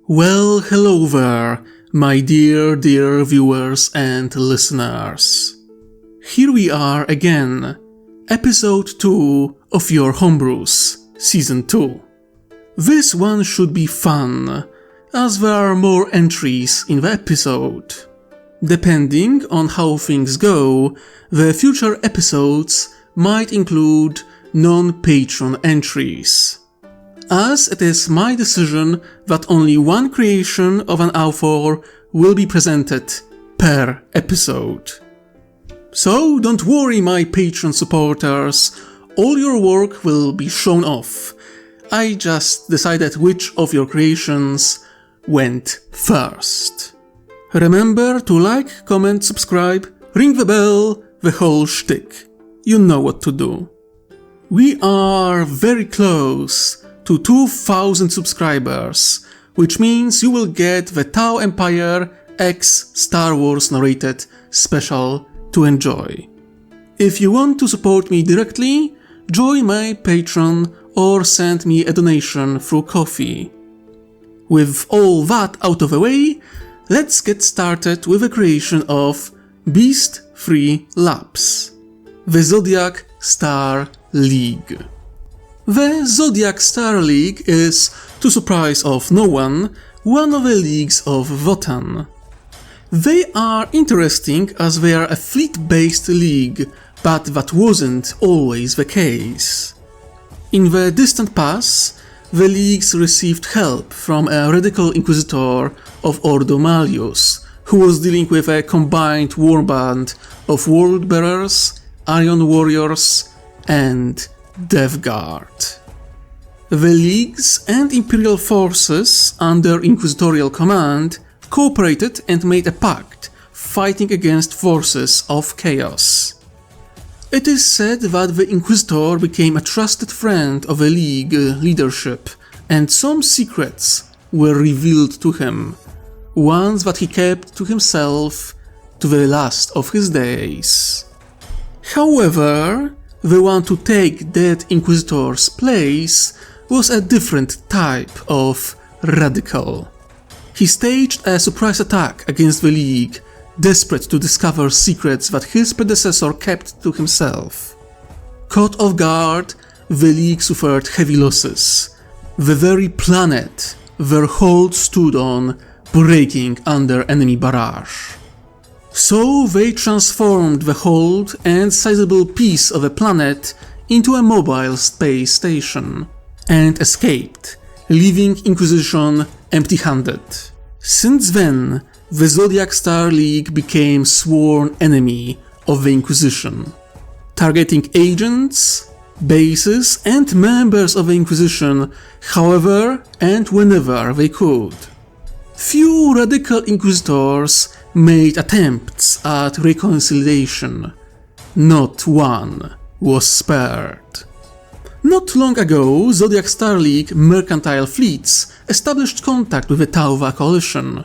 Well, hello there, my dear viewers and listeners. Here we are again, episode 2 of your Homebrews, season 2. This one should be fun, as there are more entries in the episode. Depending on how things go, the future episodes might include non-patron entries, as it is my decision that only one creation of an author will be presented per episode. So don't worry, my Patreon supporters, all your work will be shown off. I just decided which of your creations went first. Remember to like, comment, subscribe, ring the bell, the whole shtick. You know what to do. We are very close to 2,000 subscribers, which means you will get the Tau Empire X Star Wars narrated special to enjoy. If you want to support me directly, join my Patreon or send me a donation through Ko-fi. With all that out of the way, let's get started with the creation of Beast 3 Labs, the Zodiac Star League. The Zodiac Star League is, to surprise of no one of the leagues of Wotan. They are interesting as they are a fleet-based league, but that wasn't always the case. In the distant past, the leagues received help from a radical inquisitor of Ordo Malleus, who was dealing with a combined warband of World-Bearers, Iron Warriors, and Death Guard. The leagues and imperial forces under inquisitorial command cooperated and made a pact fighting against forces of chaos. It is said that the inquisitor became a trusted friend of the league leadership, and some secrets were revealed to him, ones that he kept to himself to the last of his days. However, the one to take that inquisitor's place was a different type of radical. He staged a surprise attack against the League, desperate to discover secrets that his predecessor kept to himself. Caught off guard, the League suffered heavy losses, the very planet their hold stood on breaking under enemy barrage. So they transformed the hold and sizable piece of the planet into a mobile space station, and escaped, leaving Inquisition empty-handed. Since then, the Zodiac Star League became sworn enemy of the Inquisition, targeting agents, bases, and members of the Inquisition however and whenever they could. Few radical inquisitors made attempts at reconciliation. Not one was spared. Not long ago, Zodiac Star League mercantile fleets established contact with the Tauva coalition.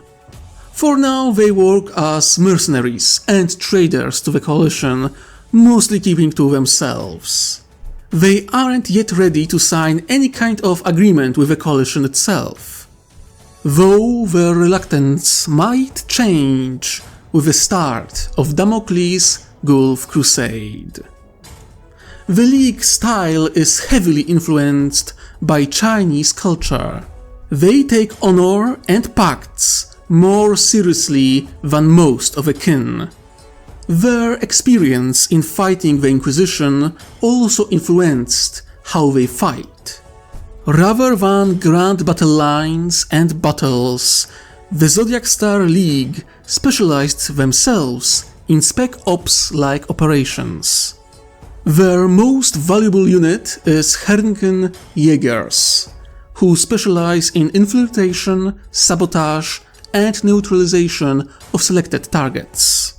For now, they work as mercenaries and traders to the coalition, mostly keeping to themselves. They aren't yet ready to sign any kind of agreement with the coalition itself, though their reluctance might change with the start of Damocles' Gulf Crusade. The League style is heavily influenced by Chinese culture. They take honor and pacts more seriously than most of the kin. Their experience in fighting the Inquisition also influenced how they fight. Rather than grand battle lines and battles, the Zodiac Star League specialized themselves in Spec Ops-like operations. Their most valuable unit is Hernken Jägers, who specialize in infiltration, sabotage, and neutralization of selected targets.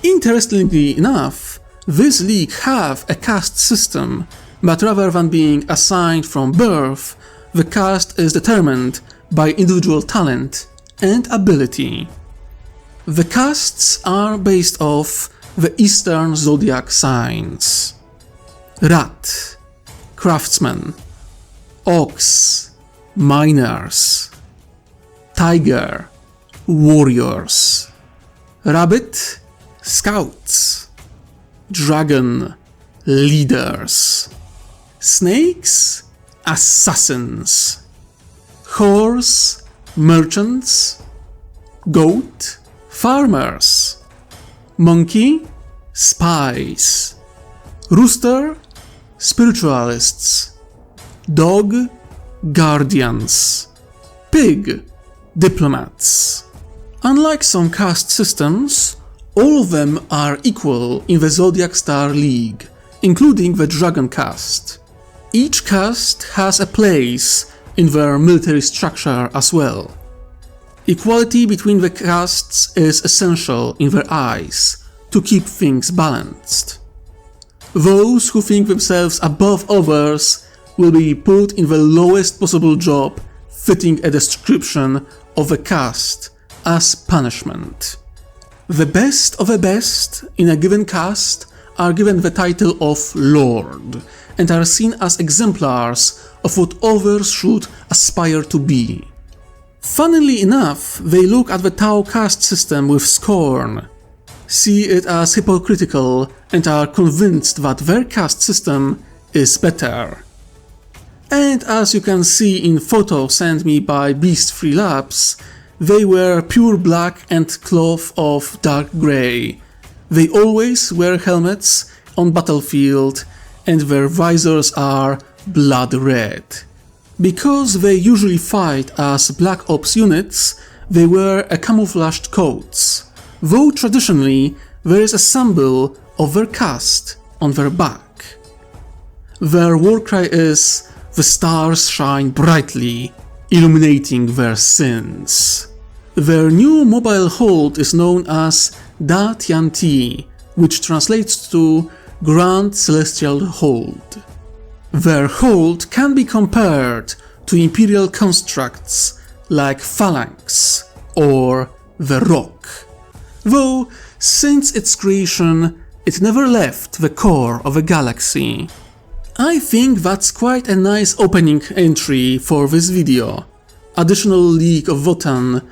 Interestingly enough, this league have a caste system, but rather than being assigned from birth, the caste is determined by individual talent and ability. The castes are based off the Eastern Zodiac signs: Rat, Craftsman, Ox, Miners. tiger, warriors, rabbit, scouts, dragon, leaders, snakes, assassins, horse, merchants, goat, farmers, monkey, spies, rooster, spiritualists, dog, guardians, pig, diplomats. Unlike some caste systems, all of them are equal in the Zodiac Star League, including the Dragon caste. Each caste has a place in their military structure as well. Equality between the castes is essential in their eyes to keep things balanced. Those who think themselves above others will be put in the lowest possible job fitting a description of a caste as punishment. The best of the best in a given caste are given the title of Lord and are seen as exemplars of what others should aspire to be. Funnily enough, they look at the Tao caste system with scorn, see it as hypocritical, and are convinced that their caste system is better. And as you can see in photo sent me by Beast3 Labs, they wear pure black and cloth of dark grey. They always wear helmets on battlefield and their visors are blood red. Because they usually fight as Black Ops units, they wear a camouflaged coats, though traditionally there is a symbol of their caste on their back. Their war cry is "The stars shine brightly, illuminating their sins." Their new mobile hold is known as Da Tian Ti, which translates to Grand Celestial Hold. Their hold can be compared to imperial constructs like Phalanx or the Rock, though since its creation it never left the core of a galaxy. I think that's quite a nice opening entry for this video. Additional League of Votan,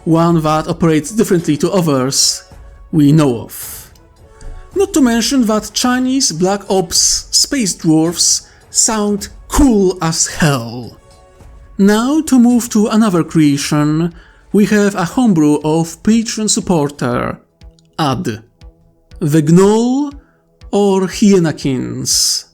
one that operates differently to others we know of. Not to mention that Chinese Black Ops space dwarfs sound cool as hell. Now to move to another creation, we have a homebrew of Patreon supporter, Ad. The Gnoll or Hyena-kins.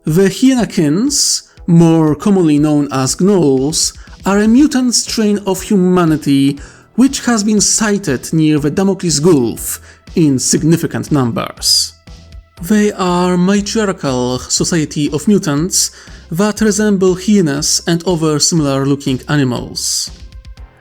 The Hyena-kins, more commonly known as Gnolls, are a mutant strain of humanity which has been sighted near the Damocles Gulf in significant numbers. They are a matriarchal society of mutants that resemble hyenas and other similar-looking animals.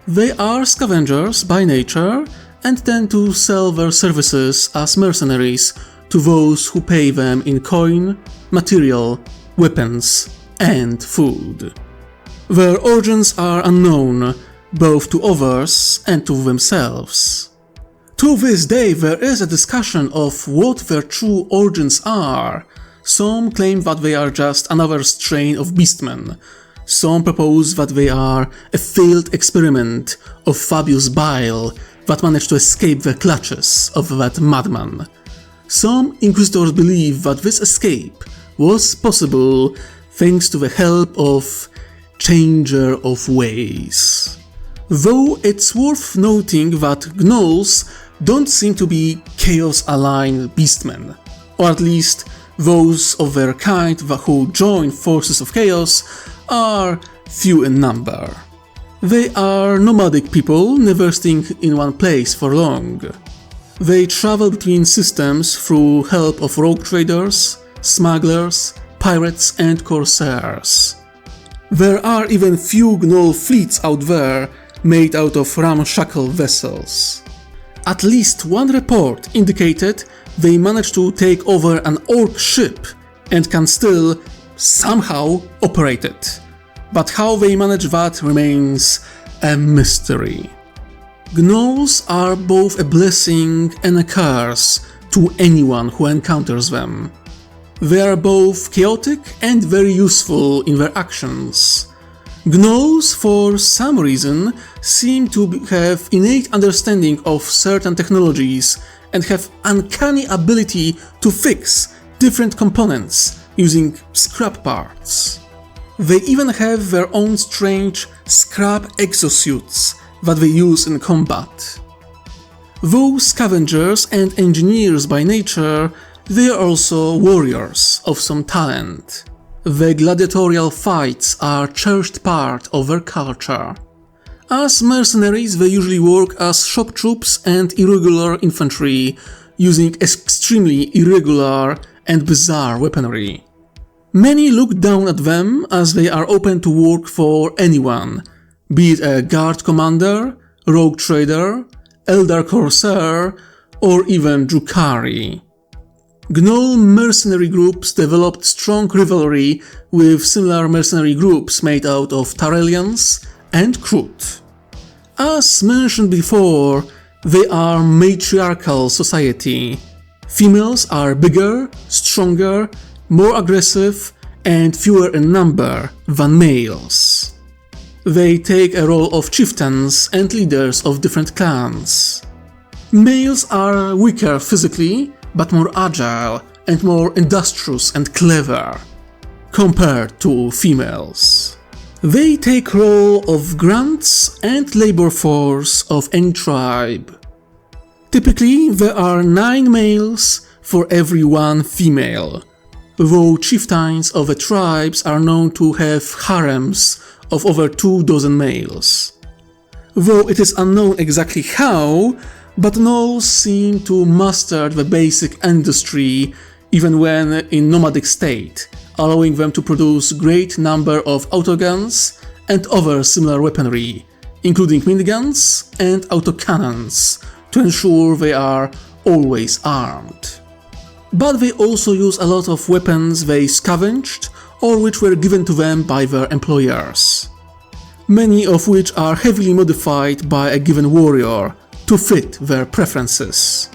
They are scavengers by nature and tend to sell their services as mercenaries to those who pay them in coin, material, weapons, and food. Their origins are unknown, both to others and to themselves. To this day there is a discussion of what their true origins are. Some claim that they are just another strain of beastmen. Some propose that they are a failed experiment of Fabius Bile that managed to escape the clutches of that madman. Some inquisitors believe that this escape was possible thanks to the help of Changer of Ways. Though it's worth noting that Gnolls don't seem to be chaos-aligned beastmen, or at least those of their kind who join forces of chaos are few in number. They are nomadic people, never staying in one place for long. They travel between systems through help of rogue traders, smugglers, pirates and corsairs. There are even few Gnoll fleets out there made out of ramshackle vessels. At least one report indicated they managed to take over an orc ship and can still somehow operate it. But how they manage that remains a mystery. Gnolls are both a blessing and a curse to anyone who encounters them. They are both chaotic and very useful in their actions. Gnolls, for some reason, seem to have innate understanding of certain technologies and have uncanny ability to fix different components using scrap parts. They even have their own strange scrap exosuits that they use in combat. Though scavengers and engineers by nature, they are also warriors of some talent. The gladiatorial fights are a cherished part of their culture. As mercenaries, they usually work as shock troops and irregular infantry, using extremely irregular and bizarre weaponry. Many look down at them as they are open to work for anyone, be it a guard commander, rogue trader, elder corsair, or even Drukhari. Gnoll mercenary groups developed strong rivalry with similar mercenary groups made out of Tarelians and Krut. As mentioned before, they are matriarchal society. Females are bigger, stronger, more aggressive, and fewer in number than males. They take a role of chieftains and leaders of different clans. Males are weaker physically, but more agile and more industrious and clever, compared to females. They take role of grunts and labor force of any tribe. Typically, there are 9 males for every 1 female, though chieftains of the tribes are known to have harems of over 24 males. Though it is unknown exactly how, but Gnolls seem to master the basic industry even when in nomadic state, allowing them to produce great number of autoguns and other similar weaponry, including miniguns and autocannons, to ensure they are always armed. But they also use a lot of weapons they scavenged or which were given to them by their employers, many of which are heavily modified by a given warrior to fit their preferences.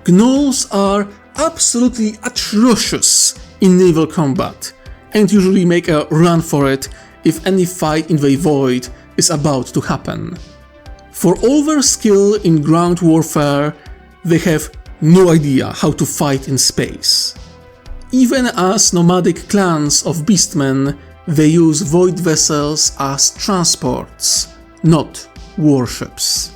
Gnolls are absolutely atrocious in naval combat and usually make a run for it if any fight in the void is about to happen. For all their skill in ground warfare, they have no idea how to fight in space. Even as nomadic clans of beastmen, they use void vessels as transports, not warships.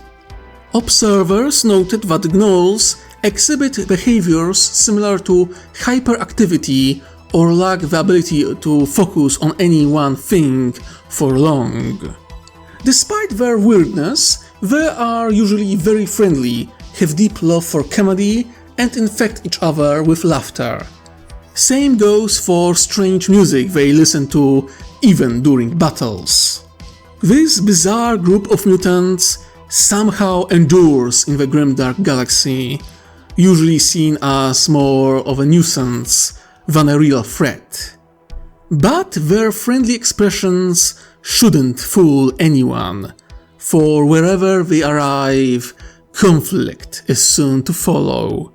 Observers noted that Gnolls exhibit behaviors similar to hyperactivity or lack the ability to focus on any one thing for long. Despite their weirdness, they are usually very friendly, have deep love for comedy, and infect each other with laughter. Same goes for strange music they listen to even during battles. This bizarre group of mutants somehow endures in the grimdark galaxy, usually seen as more of a nuisance than a real threat. But their friendly expressions shouldn't fool anyone, for wherever they arrive, conflict is soon to follow.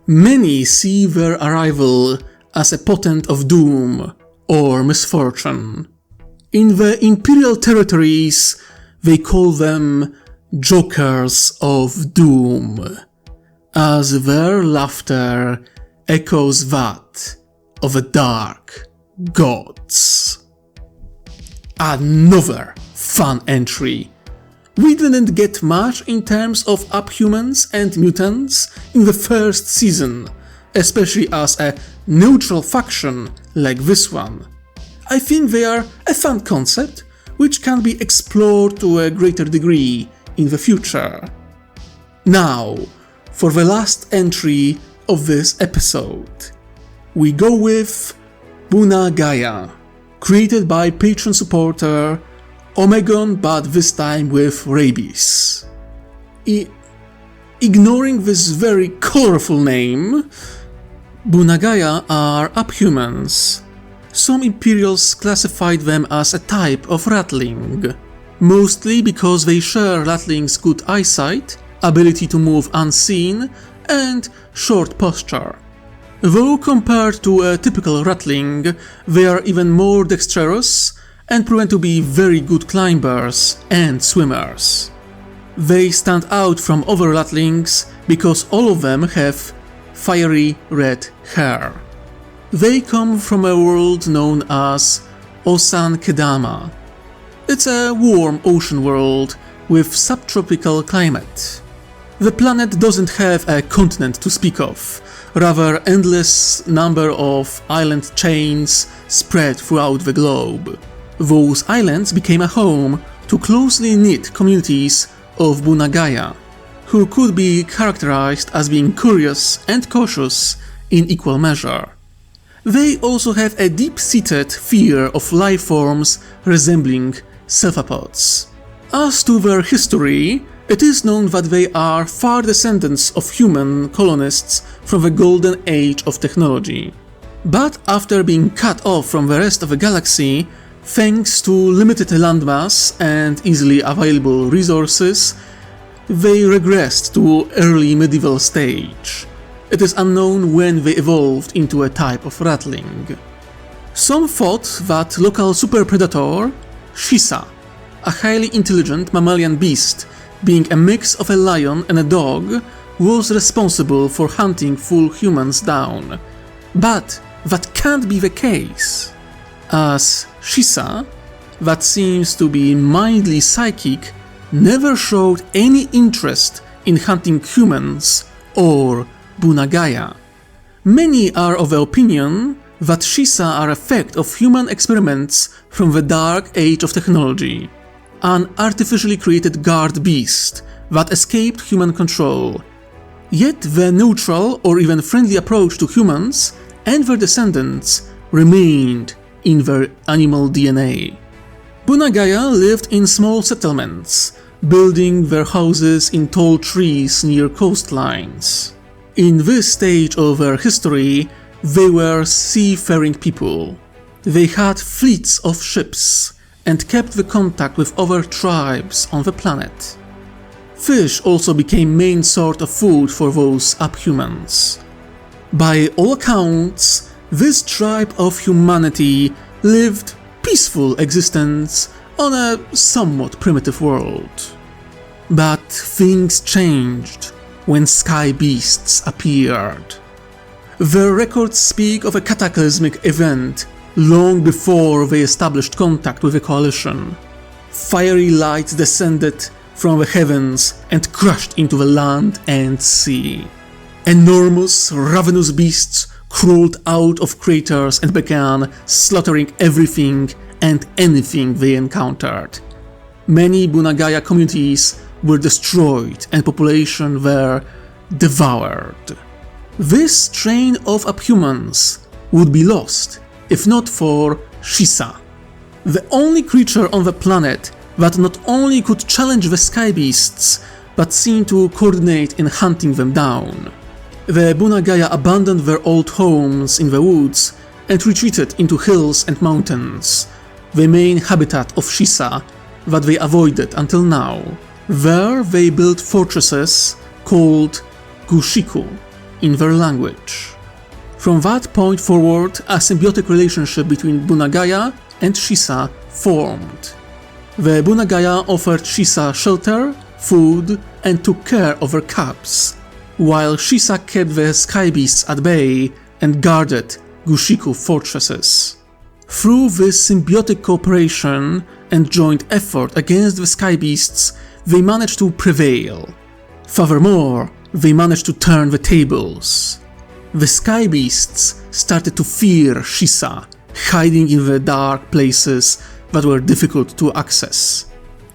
Many see their arrival as a portent of doom or misfortune. In the Imperial territories, they call them Jokers of Doom, as their laughter echoes that of the dark gods. Another fun entry. We didn't get much in terms of abhumans and mutants in the first season, especially as a neutral faction like this one. I think they are a fun concept which can be explored to a greater degree in the future. Now, for the last entry of this episode, we go with Bunagaya, created by Patreon supporter Omegon, but this time with rabies. Ignoring this very colorful name, Bunagaya are abhumans. Some Imperials classified them as a type of ratling, mostly because they share ratling's good eyesight, ability to move unseen, and short posture. Though compared to a typical ratling, they are even more dexterous and proven to be very good climbers and swimmers. They stand out from other ratlings because all of them have fiery red hair. They come from a world known as Osan Kedama. It's a warm ocean world with subtropical climate. The planet doesn't have a continent to speak of, rather endless number of island chains spread throughout the globe. Those islands became a home to closely knit communities of Bunagaya, who could be characterized as being curious and cautious in equal measure. They also have a deep-seated fear of life forms resembling cephalopods. As to their history, it is known that they are far descendants of human colonists from the golden age of technology. But after being cut off from the rest of the galaxy, thanks to limited landmass and easily available resources, they regressed to early medieval stage. It is unknown when they evolved into a type of ratling. Some thought that local super predator, Shisa, a highly intelligent mammalian beast being a mix of a lion and a dog, was responsible for hunting full humans down. But that can't be the case, as Shisa, that seems to be mildly psychic, never showed any interest in hunting humans or Bunagaya. Many are of the opinion that Shisa are effect of human experiments from the dark age of technology, an artificially created guard beast that escaped human control. Yet the neutral or even friendly approach to humans and their descendants remained in their animal DNA. Bunagaya lived in small settlements, building their houses in tall trees near coastlines. In this stage of their history, they were seafaring people. They had fleets of ships and kept the contact with other tribes on the planet. Fish also became main sort of food for those abhumans. By all accounts, this tribe of humanity lived peaceful existence on a somewhat primitive world. But things changed when sky beasts appeared. Their records speak of a cataclysmic event long before they established contact with the coalition. Fiery lights descended from the heavens and crashed into the land and sea. Enormous, ravenous beasts crawled out of craters and began slaughtering everything and anything they encountered. Many Bunagaya communities were destroyed and population were devoured. This train of abhumans would be lost if not for Shisa, the only creature on the planet that not only could challenge the sky beasts but seemed to coordinate in hunting them down. The Bunagaya abandoned their old homes in the woods and retreated into hills and mountains, the main habitat of Shisa that they avoided until now. There they built fortresses called Gushiku in their language. From that point forward, a symbiotic relationship between Bunagaya and Shisa formed. The Bunagaya offered Shisa shelter, food, and took care of their cubs, while Shisa kept the sky beasts at bay and guarded Gushiku fortresses. Through this symbiotic cooperation and joint effort against the sky beasts, they managed to prevail. Furthermore, they managed to turn the tables. The sky beasts started to fear Shisa, hiding in the dark places that were difficult to access.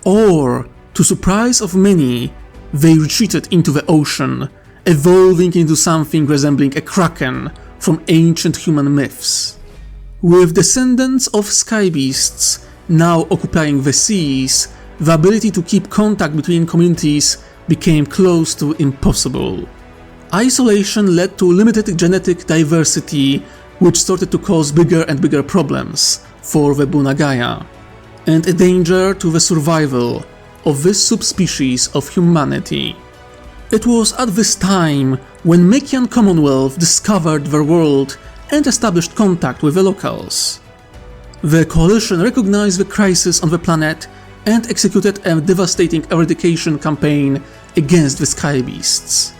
Or, to surprise of many, they retreated into the ocean, evolving into something resembling a kraken from ancient human myths. With descendants of sky beasts now occupying the seas, the ability to keep contact between communities became close to impossible. Isolation led to limited genetic diversity, which started to cause bigger and bigger problems for the Bunagaya, and a danger to the survival of this subspecies of humanity. It was at this time when Mekian Commonwealth discovered their world and established contact with the locals. The Coalition recognized the crisis on the planet and executed a devastating eradication campaign against the Sky Beasts.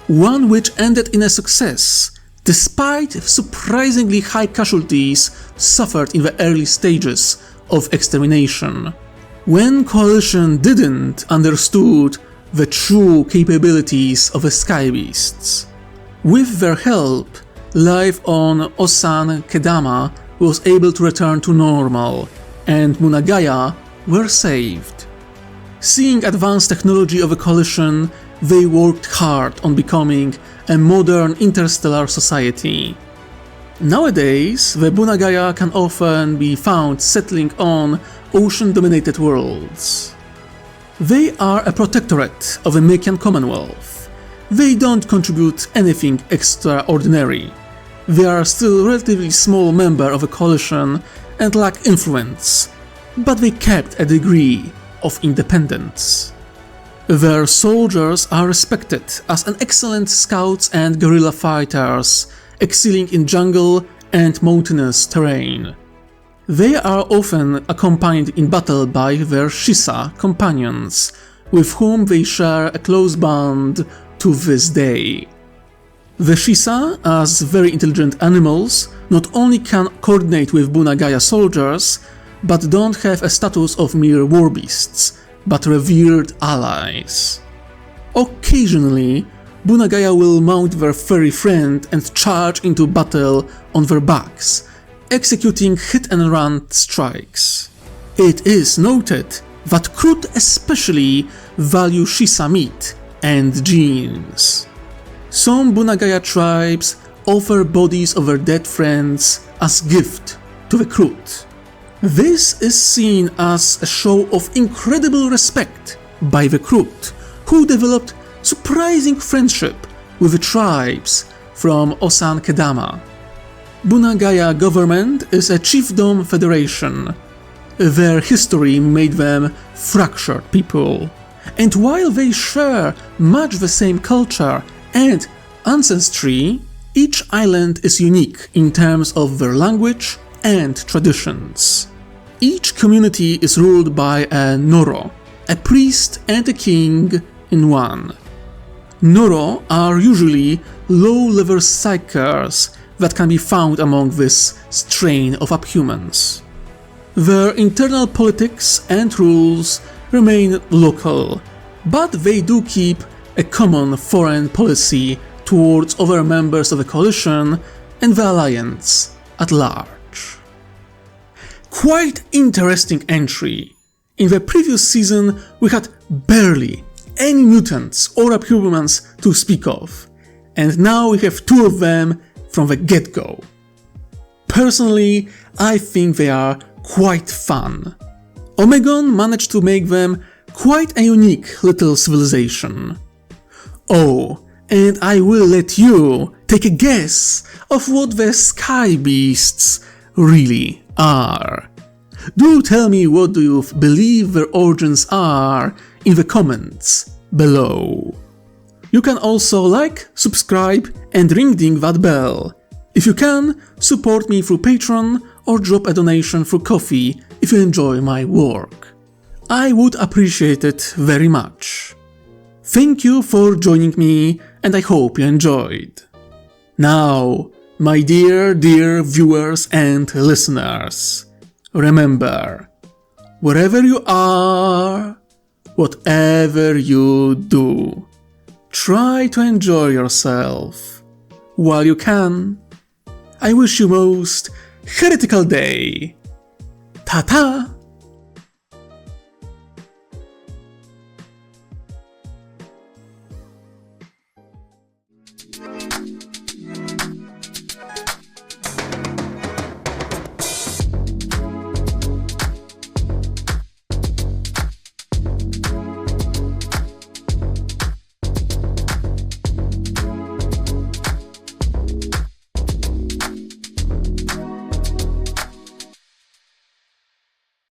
One which ended in a success, despite surprisingly high casualties suffered in the early stages of extermination. When Coalition didn't understood the true capabilities of the Sky Beasts. With their help, life on Osan Kedama was able to return to normal, and Bunagaya were saved. Seeing advanced technology of the Coalition, they worked hard on becoming a modern interstellar society. Nowadays, the Bunagaya can often be found settling on ocean-dominated worlds. They are a protectorate of the Makian Commonwealth. They don't contribute anything extraordinary. They are still a relatively small member of a coalition and lack influence, but they kept a degree of independence. Their soldiers are respected as an excellent scouts and guerrilla fighters, excelling in jungle and mountainous terrain. They are often accompanied in battle by their Shisa companions, with whom they share a close bond to this day. The Shisa, as very intelligent animals, not only can coordinate with Bunagaya soldiers, but don't have a status of mere war beasts, but revered allies. Occasionally, Bunagaya will mount their furry friend and charge into battle on their backs, executing hit-and-run strikes. It is noted that Krut especially value Shisa meat and genes. Some Bunagaya tribes offer bodies of their dead friends as gift to the Krut. This is seen as a show of incredible respect by the Krut, who developed surprising friendship with the tribes from Osan Kedama. Bunagaya government is a chiefdom federation. Their history made them fractured people, and while they share much the same culture and ancestry, each island is unique in terms of their language and traditions. Each community is ruled by a Noro, a priest and a king in one. Noro are usually low-level psychers that can be found among this strain of abhumans. Their internal politics and rules remain local, but they do keep a common foreign policy towards other members of the coalition and the alliance at large. Quite interesting entry. In the previous season we had barely any mutants or abhumans to speak of, and now we have two of them from the get-go. Personally, I think they are quite fun. Omegon managed to make them quite a unique little civilization. Oh, and I will let you take a guess of what the Sky Beasts really are. Do tell me what do you believe their origins are in the comments below. You can also like, subscribe and ring that bell. If you can, support me through Patreon or drop a donation through Ko-fi if you enjoy my work. I would appreciate it very much. Thank you for joining me and I hope you enjoyed. Now, my dear viewers and listeners, remember, wherever you are, whatever you do, try to enjoy yourself while you can. I wish you most heretical day. Ta-ta!